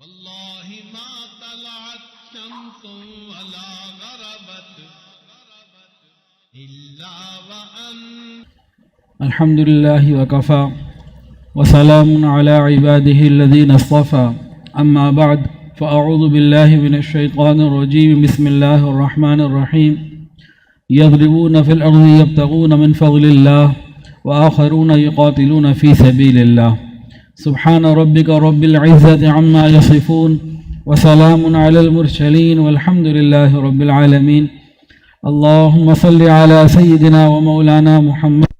والله ما طلعت شمس ولا غربت إلا وأنت. الحمد لله وكفى وسلام على عباده الذين اصطفى. أما بعد فأعوذ بالله من الشيطان الرجيم. بسم الله الرحمن الرحيم. يضربون في الأرض يبتغون من فضل الله وآخرون يقاتلون في سبيل الله. سبحان ربك رب العزة عما يصفون وسلام على المرسلين والحمد لله رب العالمين. اللهم صل على سيدنا ومولانا محمد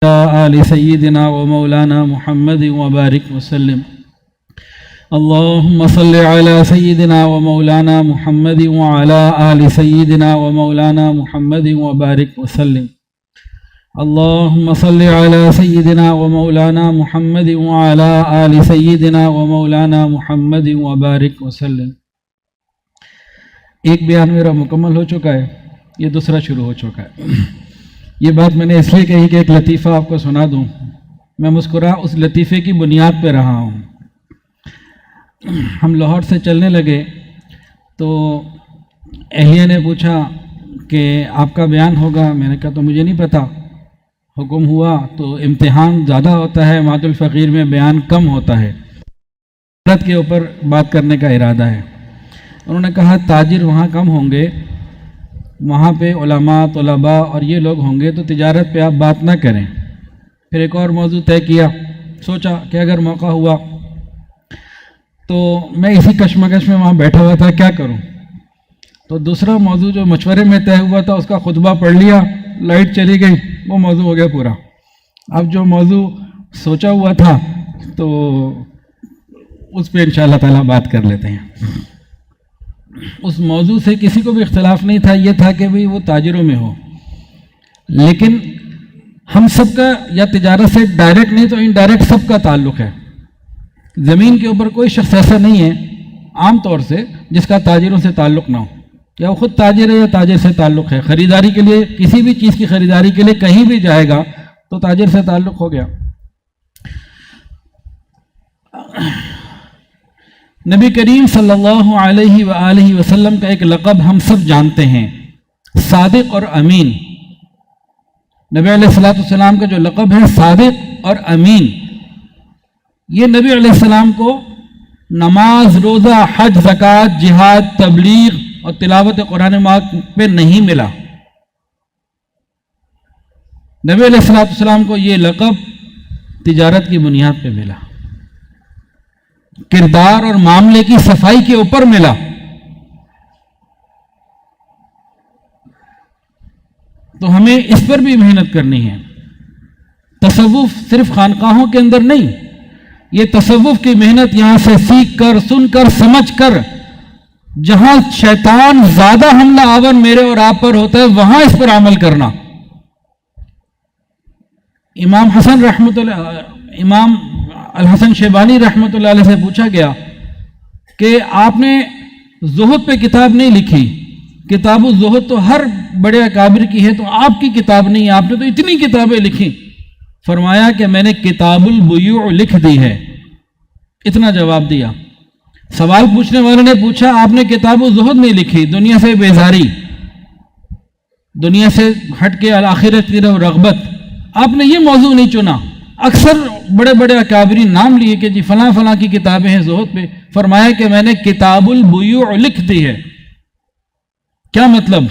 وعلى آل سيدنا ومولانا محمد وبارك وسلم. اللهم صل على سيدنا ومولانا محمد وعلى آل سيدنا ومولانا محمد وبارك وسلم. اللهم صل على سيدنا ومولانا محمد وعلى آل سيدنا ومولانا محمد وبارك وسلم. ایک بیان میرا مکمل ہو چکا ہے، یہ دوسرا شروع ہو چکا ہے. یہ بات میں نے اس لیے کہی کہ ایک لطیفہ آپ کو سنا دوں. میں مسکرا اس لطیفے کی بنیاد پہ رہا ہوں. ہم لاہور سے چلنے لگے تو اہلیہ نے پوچھا کہ آپ کا بیان ہوگا. میں نے کہا تو مجھے نہیں پتہ. حکم ہوا تو امتحان زیادہ ہوتا ہے، ماد الفقیر میں بیان کم ہوتا ہے. تجارت کے اوپر بات کرنے کا ارادہ ہے. انہوں نے کہا تاجر وہاں کم ہوں گے، وہاں پہ علماء طلباء اور یہ لوگ ہوں گے، تو تجارت پہ آپ بات نہ کریں. پھر ایک اور موضوع طے کیا. سوچا کہ اگر موقع ہوا تو میں اسی کشمکش میں وہاں بیٹھا ہوا تھا، کیا کروں. تو دوسرا موضوع جو مشورے میں طے ہوا تھا اس کا خطبہ پڑھ لیا، لائٹ چلی گئی، وہ موضوع ہو گیا پورا. اب جو موضوع سوچا ہوا تھا تو اس پہ انشاءاللہ تعالیٰ بات کر لیتے ہیں. اس موضوع سے کسی کو بھی اختلاف نہیں تھا، یہ تھا کہ بھئی وہ تاجروں میں ہو، لیکن ہم سب کا یا تجارت سے ڈائریکٹ نہیں تو انڈائریکٹ سب کا تعلق ہے. زمین کے اوپر کوئی شخص ایسا نہیں ہے عام طور سے جس کا تاجروں سے تعلق نہ ہو، یا وہ خود تاجر ہے یا تاجر سے تعلق ہے. خریداری کے لیے کسی بھی چیز کی خریداری کے لیے کہیں بھی جائے گا تو تاجر سے تعلق ہو گیا. نبی کریم صلی اللہ علیہ وآلہ وسلم کا ایک لقب ہم سب جانتے ہیں، صادق اور امین. نبی علیہ السلام کا جو لقب ہے صادق اور امین، یہ نبی علیہ السلام کو نماز، روزہ، حج، زکوٰۃ، جہاد، تبلیغ اور تلاوت قرآن پاک پہ نہیں ملا. نبی علیہ السلام کو یہ لقب تجارت کی بنیاد پہ ملا، کردار اور معاملے کی صفائی کے اوپر ملا. تو ہمیں اس پر بھی محنت کرنی ہے. تصوف صرف خانقاہوں کے اندر نہیں، یہ تصوف کی محنت یہاں سے سیکھ کر، سن کر، سمجھ کر، جہاں شیطان زیادہ حملہ آور میرے اور آپ پر ہوتا ہے وہاں اس پر عمل کرنا. امام الحسن شیبانی رحمۃ اللہ علیہ سے پوچھا گیا کہ آپ نے زہد پہ کتاب نہیں لکھی، کتاب الزہد تو ہر بڑے اکابر کی ہے، تو آپ کی کتاب نہیں ہے، آپ نے تو اتنی کتابیں لکھی. فرمایا کہ میں نے کتاب البیوع لکھ دی ہے. اتنا جواب دیا. سوال پوچھنے والے نے پوچھا آپ نے کتاب الزہد نہیں لکھی، دنیا سے بیزاری، دنیا سے ہٹ کے آخرت کی رغبت، آپ نے یہ موضوع نہیں چنا. اکثر بڑے بڑے اکابرین نام لیے کہ جی فلاں فلاں کی کتابیں ہیں زہد پہ. فرمایا کہ میں نے کتاب البیوع لکھ دی ہے. کیا مطلب؟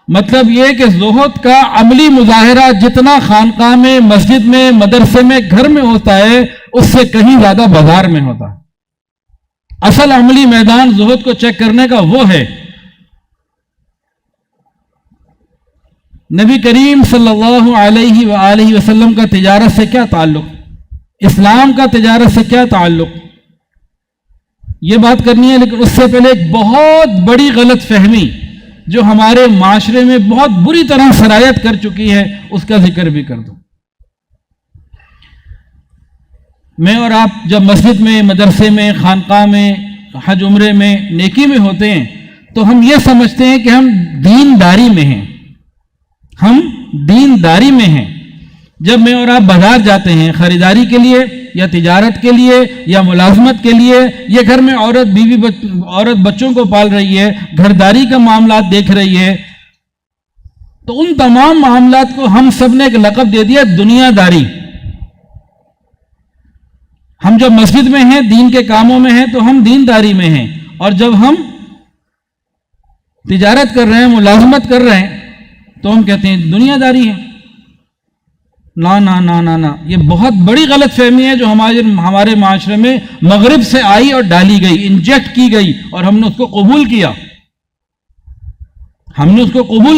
مطلب یہ کہ زہد کا عملی مظاہرہ جتنا خانقاہ میں، مسجد میں، مدرسے میں، گھر میں ہوتا ہے اس سے کہیں زیادہ بازار میں ہوتا ہے. اصل عملی میدان زہد کو چیک کرنے کا وہ ہے. نبی کریم صلی اللہ علیہ وآلہ وسلم کا تجارت سے کیا تعلق، اسلام کا تجارت سے کیا تعلق، یہ بات کرنی ہے. لیکن اس سے پہلے ایک بہت بڑی غلط فہمی جو ہمارے معاشرے میں بہت بری طرح سرایت کر چکی ہے اس کا ذکر بھی کر دوں. میں اور آپ جب مسجد میں، مدرسے میں، خانقاہ میں، حج عمرے میں، نیکی میں ہوتے ہیں تو ہم یہ سمجھتے ہیں کہ ہم دینداری میں ہیں، ہم دینداری میں ہیں. جب میں اور آپ بازار جاتے ہیں خریداری کے لیے یا تجارت کے لیے یا ملازمت کے لیے، یا گھر میں عورت بچوں کو پال رہی ہے، گھرداری کا معاملات دیکھ رہی ہے، تو ان تمام معاملات کو ہم سب نے ایک لقب دے دیا دنیا داری۔ ہم جب مسجد میں ہیں، دین کے کاموں میں ہیں، تو ہم دینداری میں ہیں، اور جب ہم تجارت کر رہے ہیں، ملازمت کر رہے ہیں، تو ہم کہتے ہیں دنیا داری ہے۔ نا نا نا نا نا، یہ بہت بڑی غلط فہمی ہے جو ہمارے معاشرے میں مغرب سے آئی اور ڈالی گئی، انجیکٹ کی گئی، اور ہم نے اس کو قبول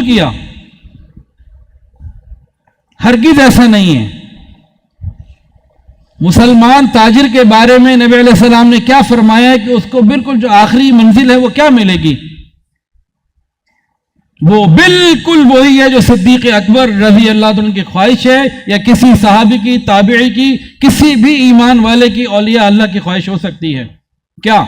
کیا۔ ہرگز ایسا نہیں ہے۔ مسلمان تاجر کے بارے میں نبی علیہ السلام نے کیا فرمایا ہے کہ اس کو بالکل جو آخری منزل ہے وہ کیا ملے گی؟ وہ بالکل وہی ہے جو صدیق اکبر رضی اللہ عنہ کی خواہش ہے، یا کسی صحابی کی، تابعی کی، کسی بھی ایمان والے کی، اولیاء اللہ کی خواہش ہو سکتی ہے۔ کیا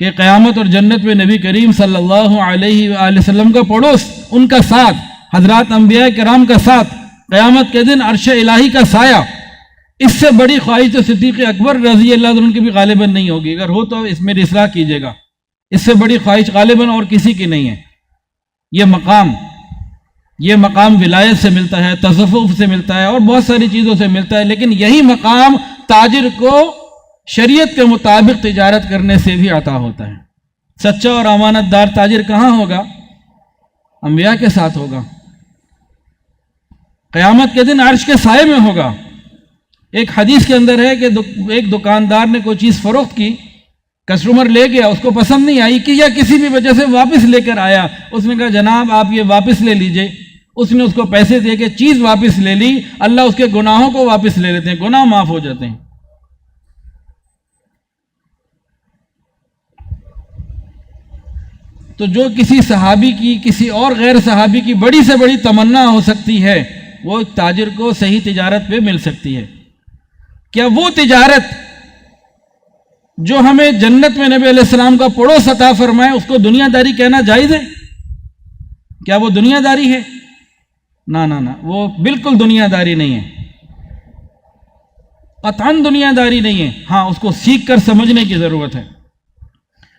کہ قیامت اور جنت میں نبی کریم صلی اللہ علیہ وآلہ وسلم کا پڑوس، ان کا ساتھ، حضرات انبیاء کرام کا ساتھ، قیامت کے دن عرش الہی کا سایہ، اس سے بڑی خواہش تو صدیق اکبر رضی اللہ عنہ کی بھی غالباً نہیں ہوگی۔ اگر ہو تو اس میں اصلاح کیجیے گا، اس سے بڑی خواہش غالباً اور کسی کی نہیں ہے۔ یہ مقام ولایت سے ملتا ہے، تصوف سے ملتا ہے، اور بہت ساری چیزوں سے ملتا ہے، لیکن یہی مقام تاجر کو شریعت کے مطابق تجارت کرنے سے بھی عطا ہوتا ہے۔ سچا اور امانت دار تاجر کہاں ہوگا؟ انبیاء کے ساتھ ہوگا، قیامت کے دن عرش کے سائے میں ہوگا۔ ایک حدیث کے اندر ہے کہ ایک دکاندار نے کوئی چیز فروخت کی، کسٹمر لے گیا، اس کو پسند نہیں آئی، کہ یا کسی بھی وجہ سے واپس لے کر آیا، اس نے کہا جناب آپ یہ واپس لے لیجئے، اس نے اس کو پیسے دے کے چیز واپس لے لی، اللہ اس کے گناہوں کو واپس لے لیتے ہیں، گناہ معاف ہو جاتے ہیں۔ تو جو کسی صحابی کی، کسی اور غیر صحابی کی بڑی سے بڑی تمنا ہو سکتی ہے، وہ ایک تاجر کو صحیح تجارت پہ مل سکتی ہے۔ کیا وہ تجارت جو ہمیں جنت میں نبی علیہ السلام کا پڑوس عطا فرمائے، اس کو دنیا داری کہنا جائز ہے؟ کیا وہ دنیا داری ہے؟ نا نا نا، وہ بالکل دنیا داری نہیں ہے، قطعاً دنیا داری نہیں ہے۔ ہاں، اس کو سیکھ کر سمجھنے کی ضرورت ہے۔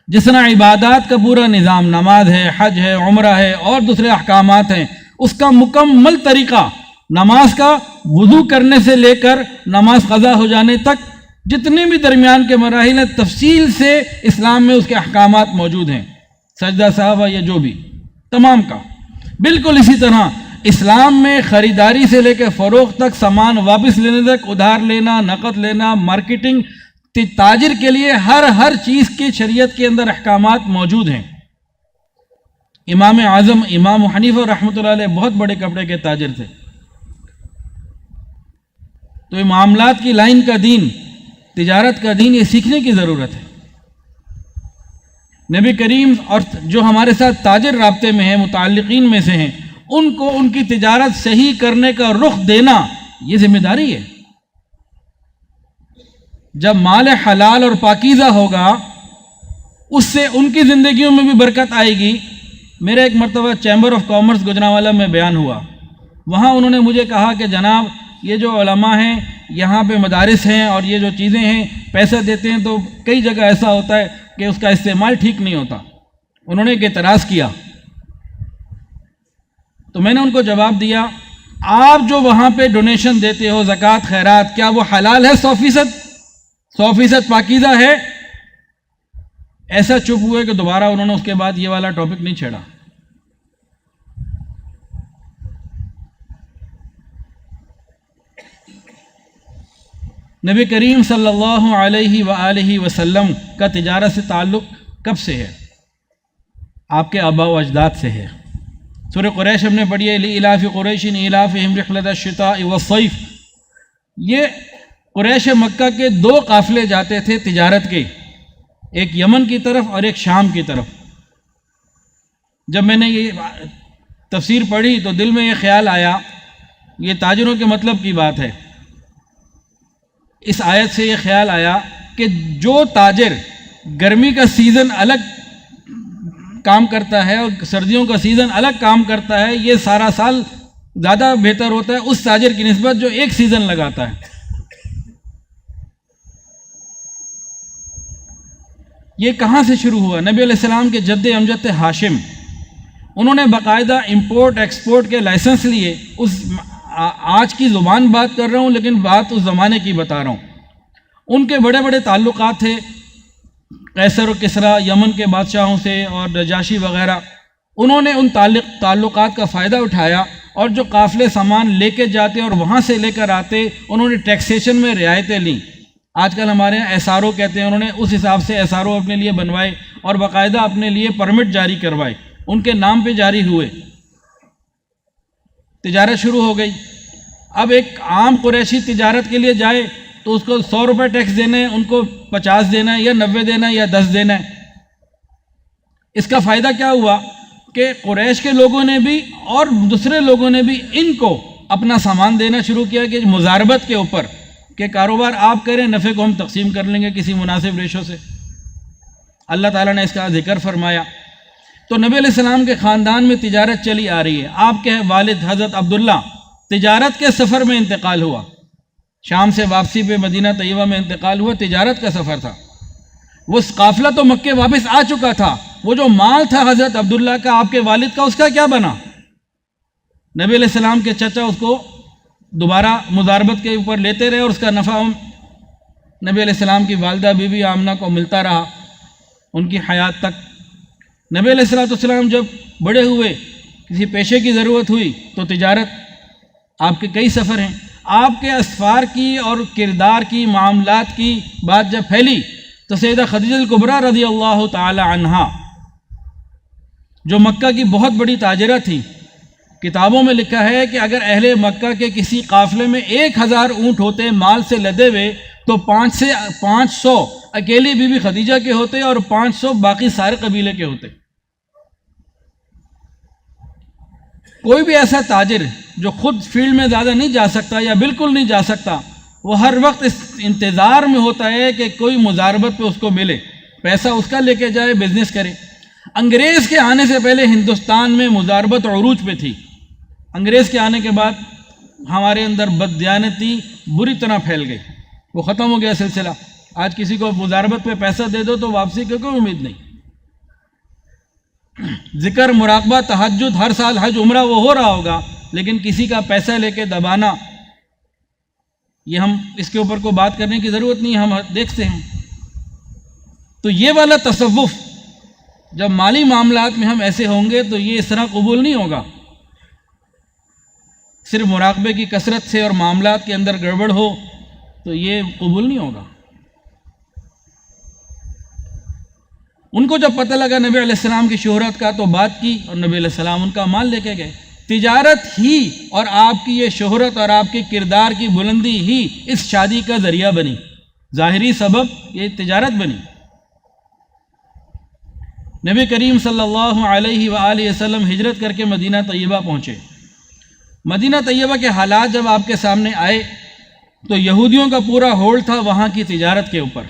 جس طرح عبادات کا پورا نظام، نماز ہے، حج ہے، عمرہ ہے، اور دوسرے احکامات ہیں، اس کا مکمل طریقہ، نماز کا وضو کرنے سے لے کر نماز قضا ہو جانے تک جتنے بھی درمیان کے مراحل ہیں، تفصیل سے اسلام میں اس کے احکامات موجود ہیں، سجدہ صحابہ یا جو بھی تمام کا۔ بالکل اسی طرح اسلام میں خریداری سے لے کے فروخت تک، سامان واپس لینے تک، ادھار لینا، نقد لینا، مارکیٹنگ، تاجر کے لیے ہر چیز کی شریعت کے اندر احکامات موجود ہیں۔ امام اعظم امام حنیفہ رحمۃ اللہ علیہ بہت بڑے کپڑے کے تاجر تھے۔ تو یہ معاملات کی لائن کا دین، تجارت کا دین، یہ سیکھنے کی ضرورت ہے۔ نبی کریم اور جو ہمارے ساتھ تاجر رابطے میں ہیں، متعلقین میں سے ہیں، ان کو ان کی تجارت صحیح کرنے کا رخ دینا، یہ ذمہ داری ہے۔ جب مال حلال اور پاکیزہ ہوگا، اس سے ان کی زندگیوں میں بھی برکت آئے گی۔ میرا ایک مرتبہ چیمبر آف کامرس گوجرانوالہ میں بیان ہوا، وہاں انہوں نے مجھے کہا کہ جناب یہ جو علماء ہیں، یہاں پہ مدارس ہیں، اور یہ جو چیزیں ہیں پیسہ دیتے ہیں، تو کئی جگہ ایسا ہوتا ہے کہ اس کا استعمال ٹھیک نہیں ہوتا۔ انہوں نے ایک اعتراض کیا، تو میں نے ان کو جواب دیا، آپ جو وہاں پہ ڈونیشن دیتے ہو، زکوٰۃ خیرات، کیا وہ حلال ہے 100% پاکیزہ ہے؟ ایسا چپ ہوئے کہ دوبارہ انہوں نے اس کے بعد یہ والا ٹاپک نہیں چھیڑا۔ نبی کریم صلی اللہ علیہ وآلہ وسلم کا تجارت سے تعلق کب سے ہے؟ آپ کے آباء و اجداد سے ہے۔ سورہ قریش ہم نے پڑھی ہے، لِإِلَافِ قُرَيْشٍ إِلَافِهِمْ رِحْلَةَ الشِّتَاءِ وَالصَّيْفِ۔ یہ قریش مکہ کے 2 قافلے جاتے تھے تجارت کے، ایک یمن کی طرف اور ایک شام کی طرف۔ جب میں نے یہ تفسیر پڑھی تو دل میں یہ خیال آیا، یہ تاجروں کے مطلب کی بات ہے۔ اس آیت سے یہ خیال آیا کہ جو تاجر گرمی کا سیزن الگ کام کرتا ہے اور سردیوں کا سیزن الگ کام کرتا ہے، یہ سارا سال زیادہ بہتر ہوتا ہے اس تاجر کی نسبت جو ایک سیزن لگاتا ہے۔ یہ کہاں سے شروع ہوا؟ نبی علیہ السلام کے جد امجد تھے ہاشم، انہوں نے باقاعدہ امپورٹ ایکسپورٹ کے لائسنس لیے. آج کی زبان بات کر رہا ہوں لیکن بات اس زمانے کی بتا رہا ہوں. ان کے بڑے بڑے تعلقات تھے قیصر و کسریٰ یمن کے بادشاہوں سے اور نجاشی وغیرہ. انہوں نے ان تعلقات کا فائدہ اٹھایا اور جو قافلے سامان لے کے جاتے اور وہاں سے لے کر آتے انہوں نے ٹیکسیشن میں رعایتیں لیں. آج کل ہمارے یہاں ایس آر او کہتے ہیں، انہوں نے اس حساب سے ایس آر او اپنے لیے بنوائے اور باقاعدہ اپنے لیے پرمٹ جاری کروائے، ان کے نام پہ جاری ہوئے. تجارت شروع ہو گئی. اب ایک عام قریشی تجارت کے لیے جائے تو اس کو 100 روپے ٹیکس دینا ہے، ان کو 50 دینا ہے یا 90 دینا ہے یا 10 دینا ہے. اس کا فائدہ کیا ہوا کہ قریش کے لوگوں نے بھی اور دوسرے لوگوں نے بھی ان کو اپنا سامان دینا شروع کیا کہ مضاربت کے اوپر کہ کاروبار آپ کریں، نفع کو ہم تقسیم کر لیں گے کسی مناسب ریشو سے. اللہ تعالیٰ نے اس کا ذکر فرمایا. تو نبی علیہ السلام کے خاندان میں تجارت چلی آ رہی ہے. آپ کے والد حضرت عبداللہ تجارت کے سفر میں انتقال ہوا، شام سے واپسی پہ مدینہ طیبہ میں انتقال ہوا، تجارت کا سفر تھا. وہ قافلہ تو مکے واپس آ چکا تھا، وہ جو مال تھا حضرت عبداللہ کا آپ کے والد کا، اس کا کیا بنا؟ نبی علیہ السلام کے چچا اس کو دوبارہ مضاربت کے اوپر لیتے رہے اور اس کا نفع نبی علیہ السلام کی والدہ بی بی آمنہ کو ملتا رہا ان کی حیات تک. نبی علیہ السلام جب بڑے ہوئے، کسی پیشے کی ضرورت ہوئی تو تجارت، آپ کے کئی سفر ہیں. آپ کے اسفار کی اور کردار کی، معاملات کی بات جب پھیلی تو سیدہ خدیجہ الکبریٰ رضی اللہ تعالی عنہا جو مکہ کی بہت بڑی تاجرہ تھی، کتابوں میں لکھا ہے کہ اگر اہل مکہ کے کسی قافلے میں 1000 اونٹ ہوتے مال سے لدے ہوئے تو 500 اکیلی بی بی خدیجہ کے ہوتے اور 500 باقی سارے قبیلے کے ہوتے. کوئی بھی ایسا تاجر جو خود فیلڈ میں زیادہ نہیں جا سکتا یا بالکل نہیں جا سکتا، وہ ہر وقت اس انتظار میں ہوتا ہے کہ کوئی مضاربت پہ اس کو ملے، پیسہ اس کا لے کے جائے، بزنس کرے. انگریز کے آنے سے پہلے ہندوستان میں مضاربت عروج پہ تھی. انگریز کے آنے کے بعد ہمارے اندر بددیانتی بری طرح پھیل گئی، وہ ختم ہو گیا سلسلہ. آج کسی کو مضاربت پہ پیسہ دے دو تو واپسی کی کوئی امید نہیں. ذکر، مراقبہ، تہجد، ہر سال حج عمرہ وہ ہو رہا ہوگا، لیکن کسی کا پیسہ لے کے دبانا، یہ ہم اس کے اوپر کو بات کرنے کی ضرورت نہیں، ہم دیکھتے ہیں. تو یہ والا تصوف جب مالی معاملات میں ہم ایسے ہوں گے تو یہ اس طرح قبول نہیں ہوگا. صرف مراقبے کی کثرت سے اور معاملات کے اندر گڑبڑ ہو تو یہ قبول نہیں ہوگا. ان کو جب پتہ لگا نبی علیہ السلام کی شہرت کا تو بات کی اور نبی علیہ السلام ان کا مال لے کے گئے. تجارت ہی اور آپ کی یہ شہرت اور آپ کے کردار کی بلندی ہی اس شادی کا ذریعہ بنی، ظاہری سبب یہ تجارت بنی. نبی کریم صلی اللہ علیہ وآلہ وسلم ہجرت کر کے مدینہ طیبہ پہنچے. مدینہ طیبہ کے حالات جب آپ کے سامنے آئے تو یہودیوں کا پورا ہولڈ تھا وہاں کی تجارت کے اوپر.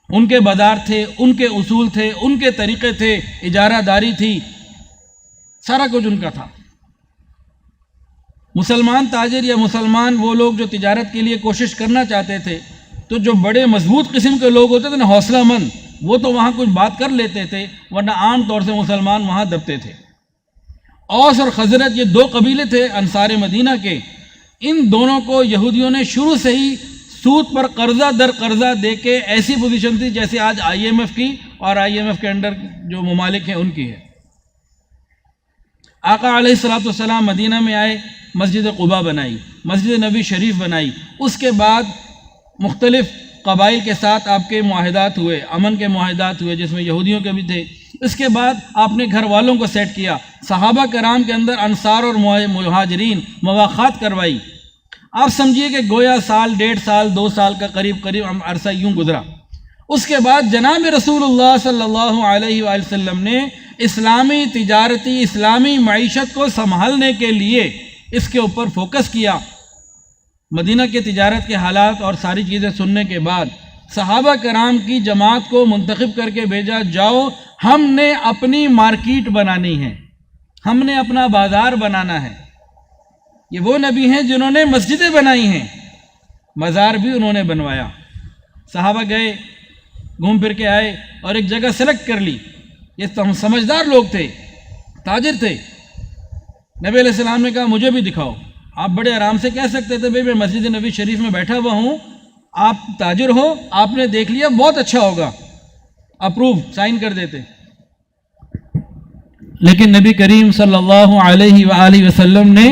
ان کے بازار تھے، ان کے اصول تھے، ان کے طریقے تھے، اجارہ داری تھی، سارا کچھ ان کا تھا. مسلمان تاجر یا مسلمان وہ لوگ جو تجارت کے لیے کوشش کرنا چاہتے تھے تو جو بڑے مضبوط قسم کے لوگ ہوتے تھے نا، حوصلہ مند، وہ تو وہاں کچھ بات کر لیتے تھے، ورنہ عام طور سے مسلمان وہاں دبتے تھے. اوس اور خزرج یہ 2 قبیلے تھے انصار مدینہ کے. ان دونوں کو یہودیوں نے شروع سے ہی سود پر قرضہ در قرضہ دے کے ایسی پوزیشن تھی جیسے آج IMF کی اور IMF کے انڈر جو ممالک ہیں ان کی ہے. آقا علیہ الصلوۃ والسلام مدینہ میں آئے، مسجد قباء بنائی، مسجد نبی شریف بنائی. اس کے بعد مختلف قبائل کے ساتھ آپ کے معاہدات ہوئے، امن کے معاہدات ہوئے جس میں یہودیوں کے بھی تھے. اس کے بعد آپ نے گھر والوں کو سیٹ کیا، صحابہ کرام کے اندر انصار اور مہاجرین مواخات کروائی. آپ سمجھیے کہ گویا سال، 1.5 سال، 2 سال کا قریب عرصہ یوں گزرا. اس کے بعد جناب رسول اللہ صلی اللہ علیہ وآلہ وسلم نے اسلامی تجارتی، اسلامی معیشت کو سنبھالنے کے لیے اس کے اوپر فوکس کیا. مدینہ کے تجارت کے حالات اور ساری چیزیں سننے کے بعد صحابہ کرام کی جماعت کو منتخب کر کے بھیجا، جاؤ ہم نے اپنی مارکیٹ بنانی ہے، ہم نے اپنا بازار بنانا ہے. یہ وہ نبی ہیں جنہوں نے مسجدیں بنائی ہیں، مزار بھی انہوں نے بنوایا. صحابہ گئے، گھوم پھر کے آئے اور ایک جگہ سلیکٹ کر لی. یہ سمجھدار لوگ تھے, تاجر تھے. نبی علیہ السلام نے کہا مجھے بھی دکھاؤ. آپ بڑے آرام سے کہہ سکتے تھے بھائی میں مسجد نبی شریف میں بیٹھا ہوا ہوں, آپ تاجر ہو, آپ نے دیکھ لیا بہت اچھا ہوگا, اپروو, سائن کر دیتے. لیکن نبی کریم صلی اللہ علیہ وآلہ وسلم نے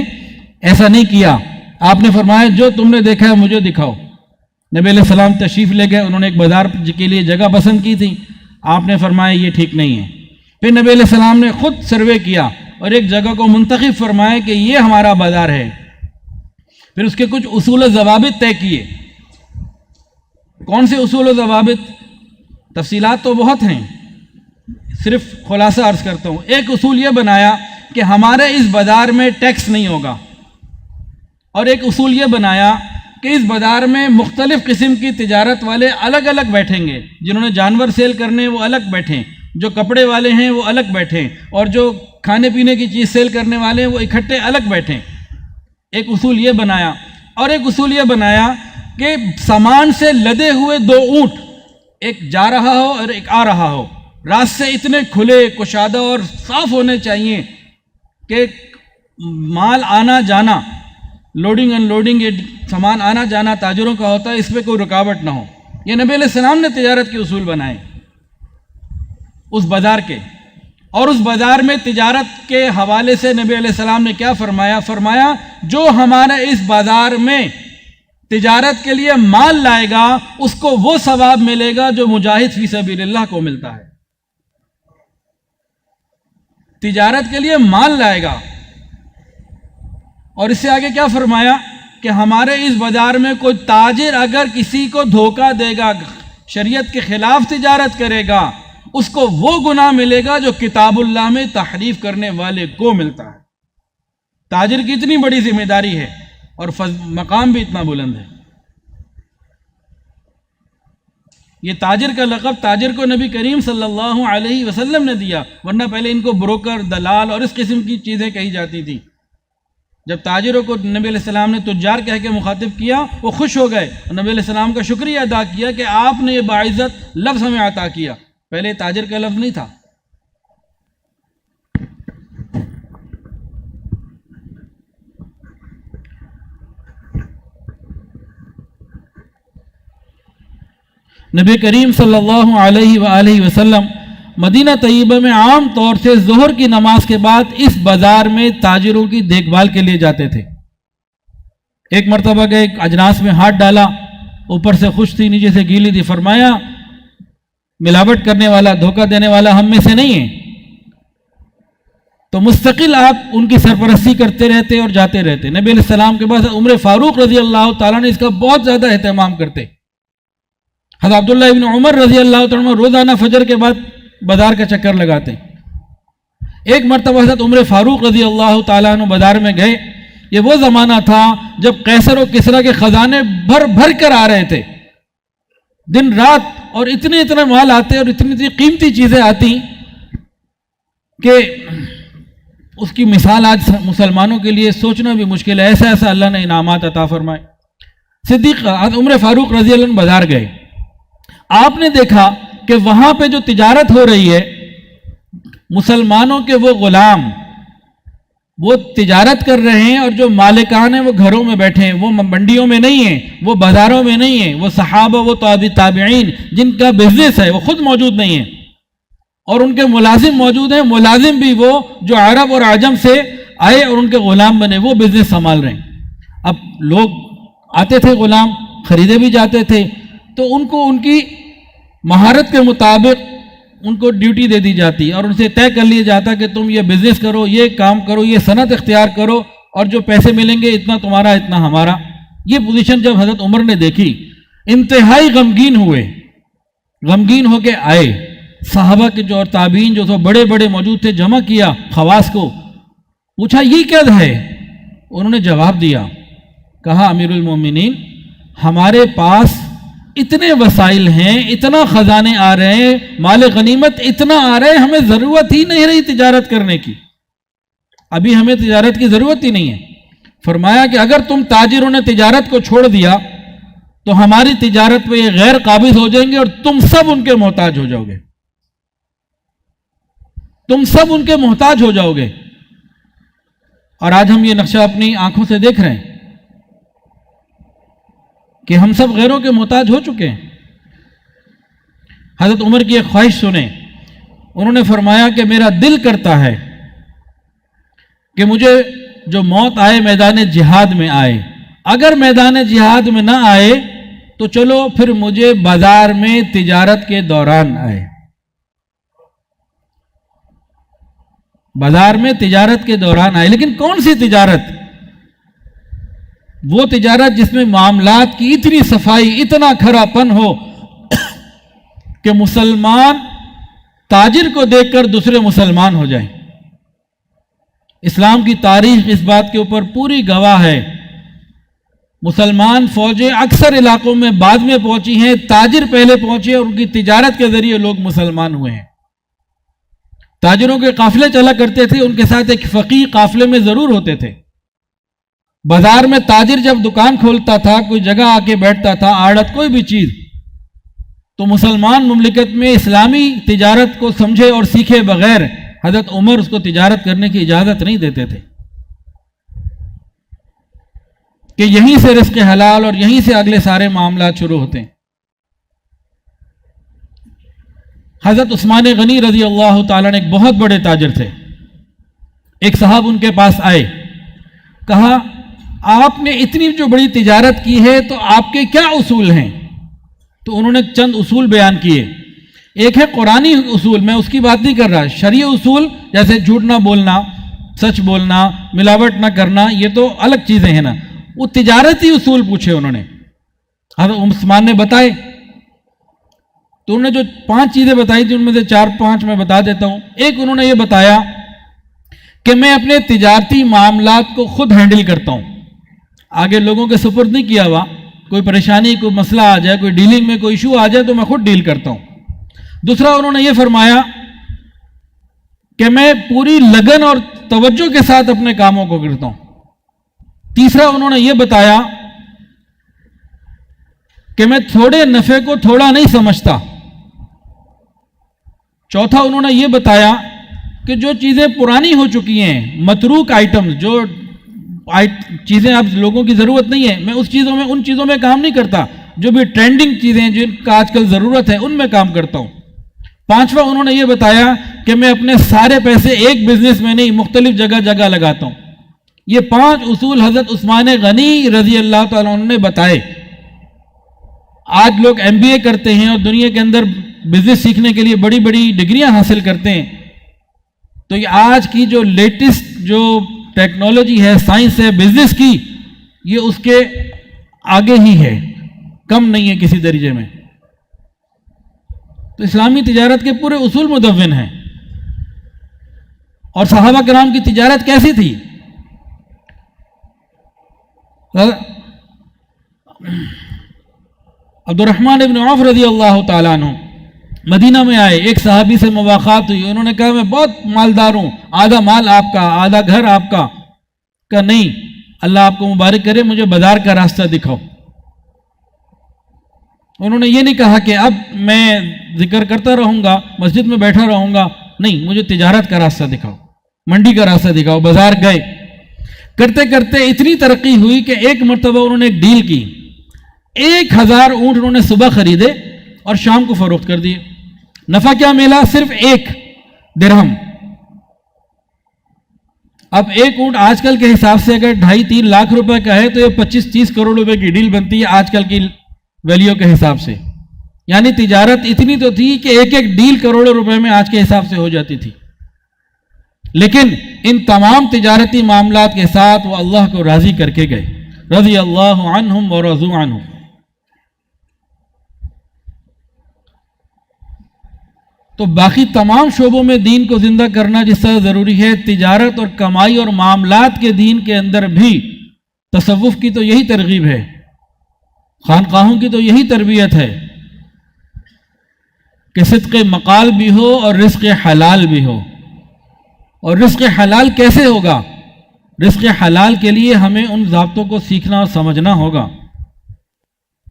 ایسا نہیں کیا. آپ نے فرمایا جو تم نے دیکھا ہے مجھے دکھاؤ. نبی علیہ السلام تشریف لے گئے. انہوں نے ایک بازار کے لیے جگہ پسند کی تھی. آپ نے فرمایا یہ ٹھیک نہیں ہے. پھر نبی علیہ السلام نے خود سروے کیا اور ایک جگہ کو منتخب فرمایا کہ یہ ہمارا بازار ہے. پھر اس کے کچھ اصول و ضوابط طے کیے. کون سے اصول و ضوابط؟ تفصیلات تو بہت ہیں, صرف خلاصہ عرض کرتا ہوں. ایک اصول یہ بنایا کہ ہمارے اس بازار میں ٹیکس نہیں ہوگا, اور ایک اصول یہ بنایا کہ اس بازار میں مختلف قسم کی تجارت والے الگ الگ بیٹھیں گے. جنہوں نے جانور سیل کرنے وہ الگ بیٹھیں, جو کپڑے والے ہیں وہ الگ بیٹھیں, اور جو کھانے پینے کی چیز سیل کرنے والے ہیں وہ اکٹھے الگ بیٹھیں. ایک اصول یہ بنایا. اور ایک اصول یہ بنایا کہ سامان سے لدے ہوئے دو اونٹ, ایک جا رہا ہو اور ایک آ رہا ہو, راستے اتنے کھلے کشادہ اور صاف ہونے چاہیے کہ مال آنا جانا, لوڈنگ ان لوڈنگ, یہ سامان آنا جانا تاجروں کا ہوتا ہے, اس پہ کوئی رکاوٹ نہ ہو. یہ نبی علیہ السلام نے تجارت کے اصول بنائے اس بازار کے. اور اس بازار میں تجارت کے حوالے سے نبی علیہ السلام نے کیا فرمایا؟ فرمایا جو ہمارے اس بازار میں تجارت کے لیے مال لائے گا اس کو وہ ثواب ملے گا جو مجاہد فی سبیل اللہ کو ملتا ہے. تجارت کے لیے مال لائے گا. اور اس سے آگے کیا فرمایا کہ ہمارے اس بازار میں کوئی تاجر اگر کسی کو دھوکہ دے گا, شریعت کے خلاف تجارت کرے گا, اس کو وہ گناہ ملے گا جو کتاب اللہ میں تحریف کرنے والے کو ملتا ہے. تاجر کی اتنی بڑی ذمہ داری ہے اور مقام بھی اتنا بلند ہے. یہ تاجر کا لقب تاجر کو نبی کریم صلی اللہ علیہ وسلم نے دیا, ورنہ پہلے ان کو بروکر, دلال اور اس قسم کی چیزیں کہی جاتی تھی. جب تاجروں کو نبی علیہ السلام نے تجار کہہ کے مخاطب کیا وہ خوش ہو گئے اور نبی علیہ السلام کا شکریہ ادا کیا کہ آپ نے یہ باعزت لفظ ہمیں عطا کیا. پہلے تاجر کا لفظ نہیں تھا. نبی کریم صلی اللہ علیہ وآلہ وسلم مدینہ طیبہ میں عام طور سے ظہر کی نماز کے بعد اس بازار میں تاجروں کی دیکھ بھال کے لیے جاتے تھے. ایک مرتبہ گئے, ایک اجناس میں ہاتھ ڈالا, اوپر سے خشک تھی نیچے سے گیلی تھی. فرمایا ملاوٹ کرنے والا, دھوکہ دینے والا ہم میں سے نہیں ہے. تو مستقل آپ ان کی سرپرستی کرتے رہتے اور جاتے رہتے. نبی علیہ السلام کے پاس عمر فاروق رضی اللہ تعالیٰ نے اس کا بہت زیادہ اہتمام کرتے. حضرت عبداللہ ابن عمر رضی اللہ تعالیٰ روزانہ فجر کے بعد بازار کا چکر لگاتے. ایک مرتبہ حضرت عمر فاروق رضی اللہ تعالیٰ عنہ بازار میں گئے. یہ وہ زمانہ تھا جب قیصر و کسریٰ کے خزانے بھر بھر کر آ رہے تھے, دن رات, اور اتنے مال آتے اور اتنی قیمتی چیزیں آتی کہ اس کی مثال آج مسلمانوں کے لیے سوچنا بھی مشکل ہے. ایسا ایسا اللہ نے انعامات عطا فرمائے. صدیق عمر فاروق رضی اللہ عنہ بازار گئے. آپ نے دیکھا کہ وہاں پہ جو تجارت ہو رہی ہے, مسلمانوں کے وہ غلام وہ تجارت کر رہے ہیں, اور جو مالکان ہیں وہ گھروں میں بیٹھے ہیں, وہ منڈیوں میں نہیں ہیں, وہ بازاروں میں نہیں ہیں, وہ صحابہ وہ تابعین جن کا بزنس ہے وہ خود موجود نہیں ہیں, اور ان کے ملازم موجود ہیں. ملازم بھی وہ جو عرب اور عجم سے آئے اور ان کے غلام بنے, وہ بزنس سنبھال رہے ہیں. اب لوگ آتے تھے, غلام خریدے بھی جاتے تھے, تو ان کو ان کی مہارت کے مطابق ان کو ڈیوٹی دے دی جاتی اور ان سے طے کر لیا جاتا کہ تم یہ بزنس کرو, یہ کام کرو, یہ صنعت اختیار کرو, اور جو پیسے ملیں گے اتنا تمہارا اتنا ہمارا. یہ پوزیشن جب حضرت عمر نے دیکھی انتہائی غمگین ہوئے, غمگین ہو کے آئے. صحابہ کے جو اور تابعین جو بڑے بڑے موجود تھے جمع کیا, خواص کو پوچھا یہ کیا ہے. انہوں نے جواب دیا, کہا امیر المومنین ہمارے پاس اتنے وسائل ہیں, اتنا خزانے آ رہے ہیں, مال غنیمت اتنا آ رہے ہیں, ہمیں ضرورت ہی نہیں رہی تجارت کرنے کی. ابھی ہمیں تجارت کی ضرورت ہی نہیں ہے. فرمایا کہ اگر تم تاجروں نے تجارت کو چھوڑ دیا تو ہماری تجارت پہ یہ غیر قابض ہو جائیں گے اور تم سب ان کے محتاج ہو جاؤ گے، تم سب ان کے محتاج ہو جاؤ گے۔ اور آج ہم یہ نقشہ اپنی آنکھوں سے دیکھ رہے ہیں کہ ہم سب غیروں کے محتاج ہو چکے ہیں۔ حضرت عمر کی ایک خواہش سنیں، انہوں نے فرمایا کہ میرا دل کرتا ہے کہ مجھے جو موت آئے میدان جہاد میں آئے، اگر میدان جہاد میں نہ آئے تو چلو پھر مجھے بازار میں تجارت کے دوران آئے، بازار میں تجارت کے دوران آئے۔ لیکن کون سی تجارت؟ وہ تجارت جس میں معاملات کی اتنی صفائی، اتنا کھرا پن ہو کہ مسلمان تاجر کو دیکھ کر دوسرے مسلمان ہو جائیں۔ اسلام کی تاریخ اس بات کے اوپر پوری گواہ ہے۔ مسلمان فوجیں اکثر علاقوں میں بعد میں پہنچی ہیں، تاجر پہلے پہنچے اور ان کی تجارت کے ذریعے لوگ مسلمان ہوئے ہیں۔ تاجروں کے قافلے چلا کرتے تھے، ان کے ساتھ ایک فقیہ قافلے میں ضرور ہوتے تھے۔ بازار میں تاجر جب دکان کھولتا تھا، کوئی جگہ آ کے بیٹھتا تھا، آڑت کوئی بھی چیز، تو مسلمان مملکت میں اسلامی تجارت کو سمجھے اور سیکھے بغیر حضرت عمر اس کو تجارت کرنے کی اجازت نہیں دیتے تھے کہ یہیں سے رزق حلال اور یہیں سے اگلے سارے معاملات شروع ہوتے ہیں۔ حضرت عثمان غنی رضی اللہ تعالیٰ نے ایک بہت بڑے تاجر تھے۔ ایک صاحب ان کے پاس آئے، کہا آپ نے اتنی جو بڑی تجارت کی ہے تو آپ کے کیا اصول ہیں؟ تو انہوں نے چند اصول بیان کیے۔ ایک ہے قرآنی اصول، میں اس کی بات نہیں کر رہا، شرعی اصول جیسے جھوٹ نہ بولنا، سچ بولنا، ملاوٹ نہ کرنا، یہ تو الگ چیزیں ہیں نا۔ وہ تجارتی اصول پوچھے انہوں نے، حضرت عثمان نے بتائے۔ تو انہوں نے جو 5 چیزیں بتائی تھی ان میں سے 4-5 میں بتا دیتا ہوں۔ ایک انہوں نے یہ بتایا کہ میں اپنے تجارتی معاملات کو خود ہینڈل کرتا ہوں، آگے لوگوں کے سپرد نہیں کیا ہوا۔ کوئی پریشانی، کوئی مسئلہ آ جائے، کوئی ڈیلنگ میں کوئی ایشو آ جائے تو میں خود ڈیل کرتا ہوں۔ دوسرا انہوں نے یہ فرمایا کہ میں پوری لگن اور توجہ کے ساتھ اپنے کاموں کو کرتا ہوں۔ تیسرا انہوں نے یہ بتایا کہ میں تھوڑے نفع کو تھوڑا نہیں سمجھتا۔ چوتھا انہوں نے یہ بتایا کہ جو چیزیں پرانی ہو چکی ہیں، متروک آئٹمز، جو چیزیں اب لوگوں کی ضرورت نہیں ہے، میں ان چیزوں میں کام نہیں کرتا، جو بھی ٹرینڈنگ چیزیں جن کا آج کل ضرورت ہے ان میں کام کرتا ہوں۔ پانچواں انہوں نے یہ بتایا کہ میں اپنے سارے پیسے ایک بزنس میں نہیں، مختلف جگہ جگہ لگاتا ہوں۔ یہ 5 اصول حضرت عثمان غنی رضی اللہ تعالیٰ عنہ نے بتائے۔ آج لوگ MBA کرتے ہیں اور دنیا کے اندر بزنس سیکھنے کے لیے بڑی بڑی ڈگریاں حاصل کرتے ہیں، تو یہ آج کی جو لیٹسٹ جو ٹیکنالوجی ہے، سائنس ہے بزنس کی، یہ اس کے آگے ہی ہے، کم نہیں ہے کسی درجے میں۔ تو اسلامی تجارت کے پورے اصول مدون ہیں۔ اور صحابہ کرام کی تجارت کیسی تھی؟ عبد الرحمن ابن عوف رضی اللہ تعالیٰ عنہ مدینہ میں آئے، ایک صحابی سے ملاقات ہوئی، انہوں نے کہا میں بہت مالدار ہوں، آدھا مال آپ کا، آدھا گھر آپ کا۔ کہا نہیں، اللہ آپ کو مبارک کرے، مجھے بازار کا راستہ دکھاؤ۔ انہوں نے یہ نہیں کہا کہ اب میں ذکر کرتا رہوں گا، مسجد میں بیٹھا رہوں گا، نہیں، مجھے تجارت کا راستہ دکھاؤ، منڈی کا راستہ دکھاؤ۔ بازار گئے، کرتے کرتے اتنی ترقی ہوئی کہ ایک مرتبہ انہوں نے ایک ڈیل کی، 1000 اونٹ انہوں نے صبح خریدے اور شام کو فروخت کر دیے۔ نفع کیا ملا؟ صرف 1 درہم۔ اب 1 اونٹ آج کل کے حساب سے اگر 2.5-3 لاکھ روپے کا ہے تو یہ 25-30 کروڑ روپے کی ڈیل بنتی ہے آج کل کی ویلیو کے حساب سے۔ یعنی تجارت اتنی تو تھی کہ ایک ڈیل کروڑوں روپے میں آج کے حساب سے ہو جاتی تھی۔ لیکن ان تمام تجارتی معاملات کے ساتھ وہ اللہ کو راضی کر کے گئے، رضی اللہ عنہم ورضوا عنہ۔ تو باقی تمام شعبوں میں دین کو زندہ کرنا جس طرح ضروری ہے، تجارت اور کمائی اور معاملات کے دین کے اندر بھی تصوف کی تو یہی ترغیب ہے، خانقاہوں کی تو یہی تربیت ہے کہ صدق مقال بھی ہو اور رزق حلال بھی ہو۔ اور رزق حلال کیسے ہوگا؟ رزق حلال کے لیے ہمیں ان ضابطوں کو سیکھنا اور سمجھنا ہوگا۔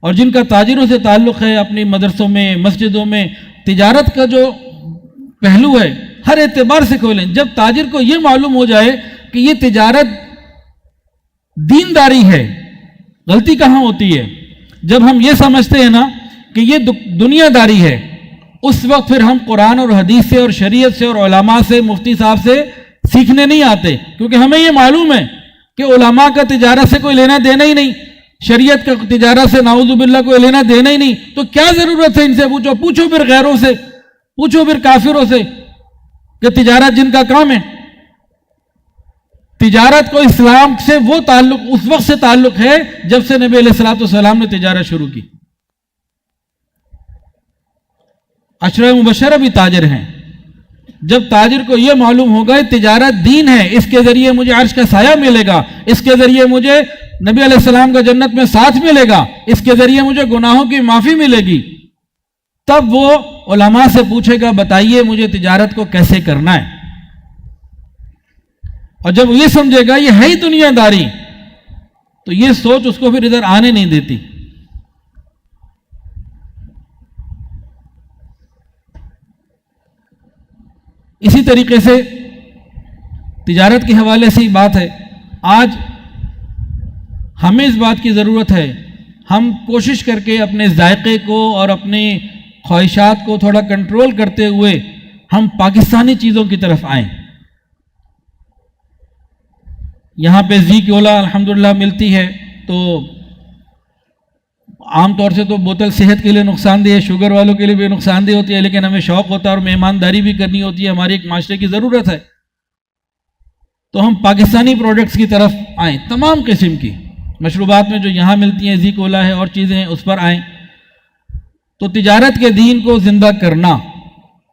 اور جن کا تاجروں سے تعلق ہے اپنی مدرسوں میں مسجدوں میں، تجارت کا جو پہلو ہے ہر اعتبار سے کھولیں. جب تاجر کو یہ معلوم ہو جائے کہ یہ تجارت دینداری ہے، غلطی کہاں ہوتی ہے؟ جب ہم یہ سمجھتے ہیں نا کہ یہ دنیا داری ہے، اس وقت پھر ہم قرآن اور حدیث سے اور شریعت سے اور علماء سے، مفتی صاحب سے سیکھنے نہیں آتے، کیونکہ ہمیں یہ معلوم ہے کہ علماء کا تجارت سے کوئی لینا دینا ہی نہیں، شریعت کا تجارت سے نعوذ باللہ کوئی لینا دینا ہی نہیں. تو کیا ضرورت ہے ان سے پوچھو پھر غیروں سے، پوچھو پھر کافروں سے کہ تجارت جن کا کام ہے. تجارت کو اسلام سے وہ تعلق اس وقت سے تعلق ہے جب سے نبی علیہ الصلوۃ والسلام نے تجارت شروع کی. عشرہ مبشرہ بھی تاجر ہیں. جب تاجر کو یہ معلوم ہوگا تجارت دین ہے، اس کے ذریعے مجھے عرش کا سایہ ملے گا، اس کے ذریعے مجھے نبی علیہ السلام کا جنت میں ساتھ ملے گا، اس کے ذریعے مجھے گناہوں کی معافی ملے گی، تب وہ علماء سے پوچھے گا بتائیے مجھے تجارت کو کیسے کرنا ہے. اور جب یہ سمجھے گا یہ ہے ہی دنیا داری، تو یہ سوچ اس کو پھر ادھر آنے نہیں دیتی. اسی طریقے سے تجارت کے حوالے سے ہی بات ہے. آج ہمیں اس بات کی ضرورت ہے ہم کوشش کر کے اپنے ذائقے کو اور اپنی خواہشات کو تھوڑا کنٹرول کرتے ہوئے ہم پاکستانی چیزوں کی طرف آئیں. یہاں پہ زی کیولا الحمدللہ ملتی ہے، تو عام طور سے تو بوتل صحت کے لیے نقصان دہ ہے، شوگر والوں کے لیے بھی نقصان دہ ہوتی ہے، لیکن ہمیں شوق ہوتا ہے اور مہمانداری بھی کرنی ہوتی ہے، ہماری ایک معاشرے کی ضرورت ہے. تو ہم پاکستانی پروڈکٹس کی طرف آئیں، تمام قسم کی مشروبات میں جو یہاں ملتی ہیں، زی کولا ہے اور چیزیں ہیں، اس پر آئیں. تو تجارت کے دین کو زندہ کرنا،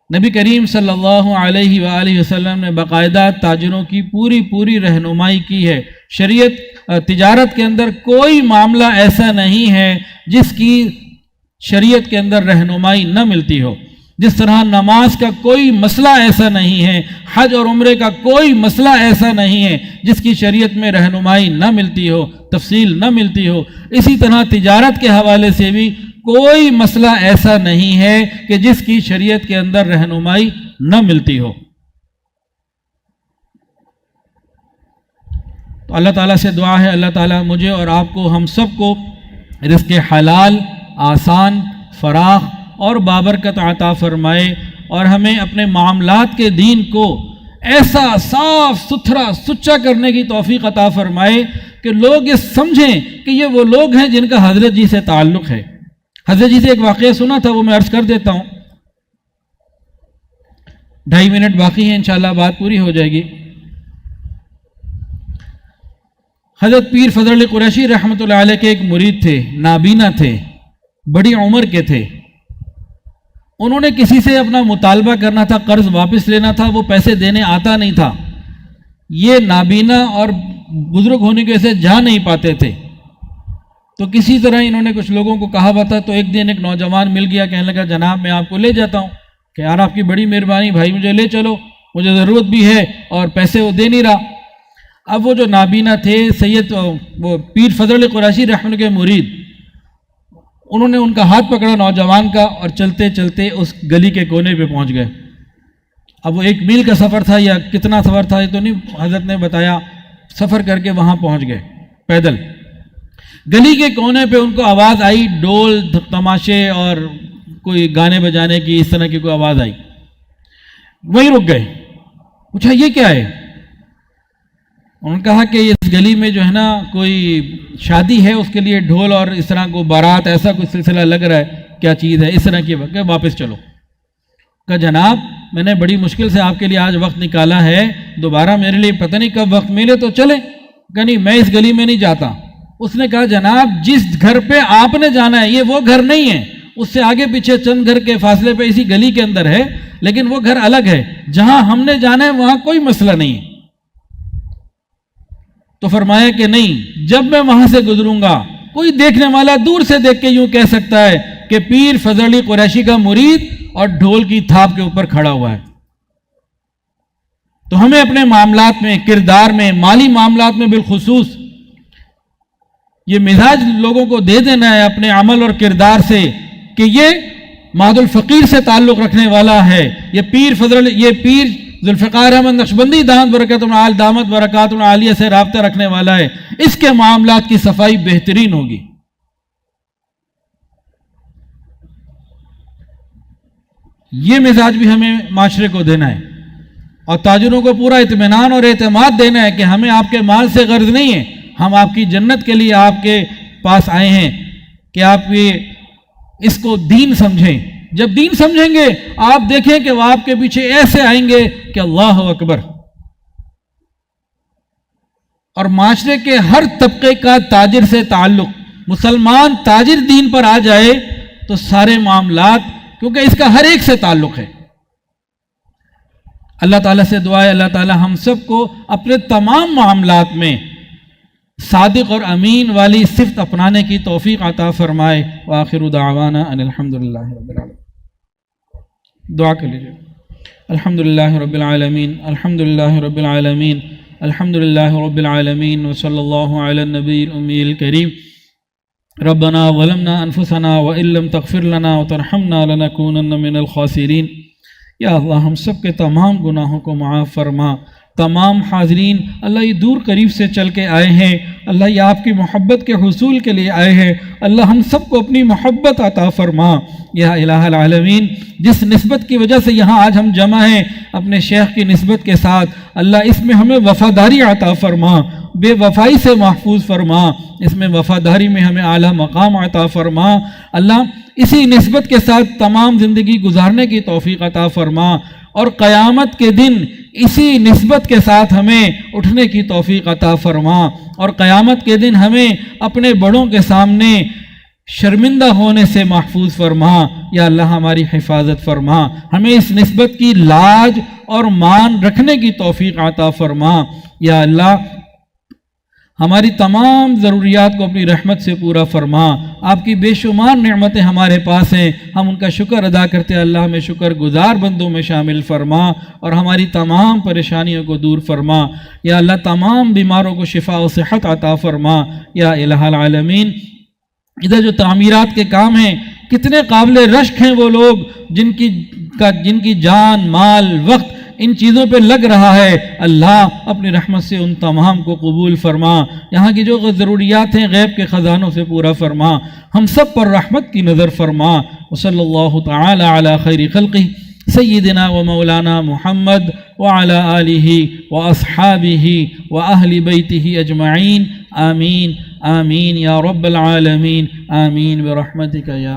نبی کریم صلی اللہ علیہ وآلہ وسلم نے باقاعدہ تاجروں کی پوری رہنمائی کی ہے. شریعت تجارت کے اندر کوئی معاملہ ایسا نہیں ہے جس کی شریعت کے اندر رہنمائی نہ ملتی ہو. جس طرح نماز کا کوئی مسئلہ ایسا نہیں ہے، حج اور عمرے کا کوئی مسئلہ ایسا نہیں ہے جس کی شریعت میں رہنمائی نہ ملتی ہو، تفصیل نہ ملتی ہو، اسی طرح تجارت کے حوالے سے بھی کوئی مسئلہ ایسا نہیں ہے کہ جس کی شریعت کے اندر رہنمائی نہ ملتی ہو. تو اللہ تعالیٰ سے دعا ہے اللہ تعالیٰ مجھے اور آپ کو، ہم سب کو رزق حلال، آسان، فراخ اور بابرکت عطا فرمائے، اور ہمیں اپنے معاملات کے دین کو ایسا صاف ستھرا سچا کرنے کی توفیق عطا فرمائے کہ لوگ یہ سمجھیں کہ یہ وہ لوگ ہیں جن کا حضرت جی سے تعلق ہے. حضرت جی سے ایک واقعہ سنا تھا، وہ میں عرض کر دیتا ہوں. 2.5 منٹ باقی ہیں، انشاءاللہ بات پوری ہو جائے گی. حضرت پیر فضل علی قریشی رحمۃ اللہ علیہ کے ایک مرید تھے، نابینا تھے، بڑی عمر کے تھے. انہوں نے کسی سے اپنا مطالبہ کرنا تھا، قرض واپس لینا تھا، وہ پیسے دینے آتا نہیں تھا. یہ نابینا اور بزرگ ہونے کی وجہ سے جا نہیں پاتے تھے. تو کسی طرح انہوں نے کچھ لوگوں کو کہا بتا، تو ایک دن ایک نوجوان مل گیا، کہنے لگا جناب میں آپ کو لے جاتا ہوں. کہ یار آپ کی بڑی مہربانی بھائی، مجھے لے چلو، مجھے ضرورت بھی ہے اور پیسے وہ دے نہیں رہا. اب وہ جو نابینا تھے، سید وہ پیر فضل علی قریشی رحمۃ اللہ کے مرید، انہوں نے ان کا ہاتھ پکڑا نوجوان کا، اور چلتے چلتے اس گلی کے کونے پہ پہنچ گئے. اب وہ 1 میل کا سفر تھا یا کتنا سفر تھا یہ تو نہیں حضرت نے بتایا، سفر کر کے وہاں پہنچ گئے پیدل. گلی کے کونے پہ ان کو آواز آئی، ڈول تماشے اور کوئی گانے بجانے کی، اس طرح کی کوئی آواز آئی. وہیں رک گئے. پوچھا یہ کیا ہے؟ انہوں نے کہا کہ اس گلی میں جو ہے نا کوئی شادی ہے، اس کے لیے ڈھول اور اس طرح کو بارات، ایسا کوئی سلسلہ لگ رہا ہے، کیا چیز ہے اس طرح کی. واپس چلو. کہا جناب میں نے بڑی مشکل سے آپ کے لیے آج وقت نکالا ہے، دوبارہ میرے لیے پتہ نہیں کب وقت ملے تو چلیں. کہ نہیں میں اس گلی میں نہیں جاتا. اس نے کہا جناب جس گھر پہ آپ نے جانا ہے یہ وہ گھر نہیں ہے، اس سے آگے پیچھے چند گھر کے فاصلے پہ اسی گلی کے اندر ہے، لیکن وہ گھر الگ ہے. جہاں ہم نے جانا ہے وہاں کوئی مسئلہ نہیں ہے. تو فرمایا کہ نہیں، جب میں وہاں سے گزروں گا کوئی دیکھنے والا دور سے دیکھ کے یوں کہہ سکتا ہے کہ پیر فضل علی قریشی کا مرید اور ڈھول کی تھاپ کے اوپر کھڑا ہوا ہے. تو ہمیں اپنے معاملات میں، کردار میں، مالی معاملات میں بالخصوص یہ مزاج لوگوں کو دے دینا ہے اپنے عمل اور کردار سے کہ یہ مہد الفقیر سے تعلق رکھنے والا ہے، یہ پیر ذوالفقار احمد نقشبندی دامت برکاتہ العالیہ دامت برکاتہ العالیہ سے رابطہ رکھنے والا ہے، اس کے معاملات کی صفائی بہترین ہوگی۔ یہ مزاج بھی ہمیں معاشرے کو دینا ہے، اور تاجروں کو پورا اطمینان اور اعتماد دینا ہے کہ ہمیں آپ کے مال سے غرض نہیں ہے، ہم آپ کی جنت کے لیے آپ کے پاس آئے ہیں کہ آپ اس کو دین سمجھیں۔ جب دین سمجھیں گے آپ دیکھیں کہ وہ آپ کے پیچھے ایسے آئیں گے کہ اللہ اکبر، اور معاشرے کے ہر طبقے کا تاجر سے تعلق، مسلمان تاجر دین پر آ جائے تو سارے معاملات، کیونکہ اس کا ہر ایک سے تعلق ہے۔ اللہ تعالیٰ سے دعا ہے اللہ تعالیٰ ہم سب کو اپنے تمام معاملات میں صادق اور امین والی صفت اپنانے کی توفیق عطا فرمائے۔ وآخر دعوانا ان الحمدللہ رب العالمین۔ دعا کر لیجیے۔ الحمدللہ رب العالمین، الحمدللہ رب العالمین، الحمدللہ رب العالمین، وصلی اللہ علی النبی الامی الکریم۔ ربنا ظلمنا انفسنا وان لم تغفر لنا وترحمنا لنکونن من الخاسرین۔ یا اللہ ہم سب کے تمام گناہوں کو معاف فرما۔ تمام حاضرین اللہ یہ دور قریب سے چل کے آئے ہیں، اللہ یہ آپ کی محبت کے حصول کے لیے آئے ہیں، اللہ ہم سب کو اپنی محبت عطا فرما۔ یا الہ العالمین، جس نسبت کی وجہ سے یہاں آج ہم جمع ہیں اپنے شیخ کی نسبت کے ساتھ، اللہ اس میں ہمیں وفاداری عطا فرما، بے وفائی سے محفوظ فرما، اس میں وفاداری میں ہمیں اعلیٰ مقام عطا فرما۔ اللہ اسی نسبت کے ساتھ تمام زندگی گزارنے کی توفیق عطا فرما، اور قیامت کے دن اسی نسبت کے ساتھ ہمیں اٹھنے کی توفیق عطا فرما، اور قیامت کے دن ہمیں اپنے بڑوں کے سامنے شرمندہ ہونے سے محفوظ فرما۔ یا اللہ ہماری حفاظت فرما، ہمیں اس نسبت کی لاج اور مان رکھنے کی توفیق عطا فرما۔ یا اللہ ہماری تمام ضروریات کو اپنی رحمت سے پورا فرما۔ آپ کی بے شمار نعمتیں ہمارے پاس ہیں، ہم ان کا شکر ادا کرتے ہیں، اللہ ہمیں شکر گزار بندوں میں شامل فرما، اور ہماری تمام پریشانیوں کو دور فرما۔ یا اللہ تمام بیماروں کو شفا و صحت عطا فرما۔ یا الہ العالمین، ادھر جو تعمیرات کے کام ہیں، کتنے قابل رشک ہیں وہ لوگ جن کی جان، مال، وقت ان چیزوں پہ لگ رہا ہے، اللہ اپنی رحمت سے ان تمام کو قبول فرما۔ یہاں کی جو ضروریات ہیں غیب کے خزانوں سے پورا فرما، ہم سب پر رحمت کی نظر فرما۔ وصلی اللہ تعالی علی خیر خلقہ سیدنا و مولانا محمد وعلی آلہ واصحابہ واہل بیتہ اجمعین، آمین آمین یا رب العالمین، آمین برحمتک یا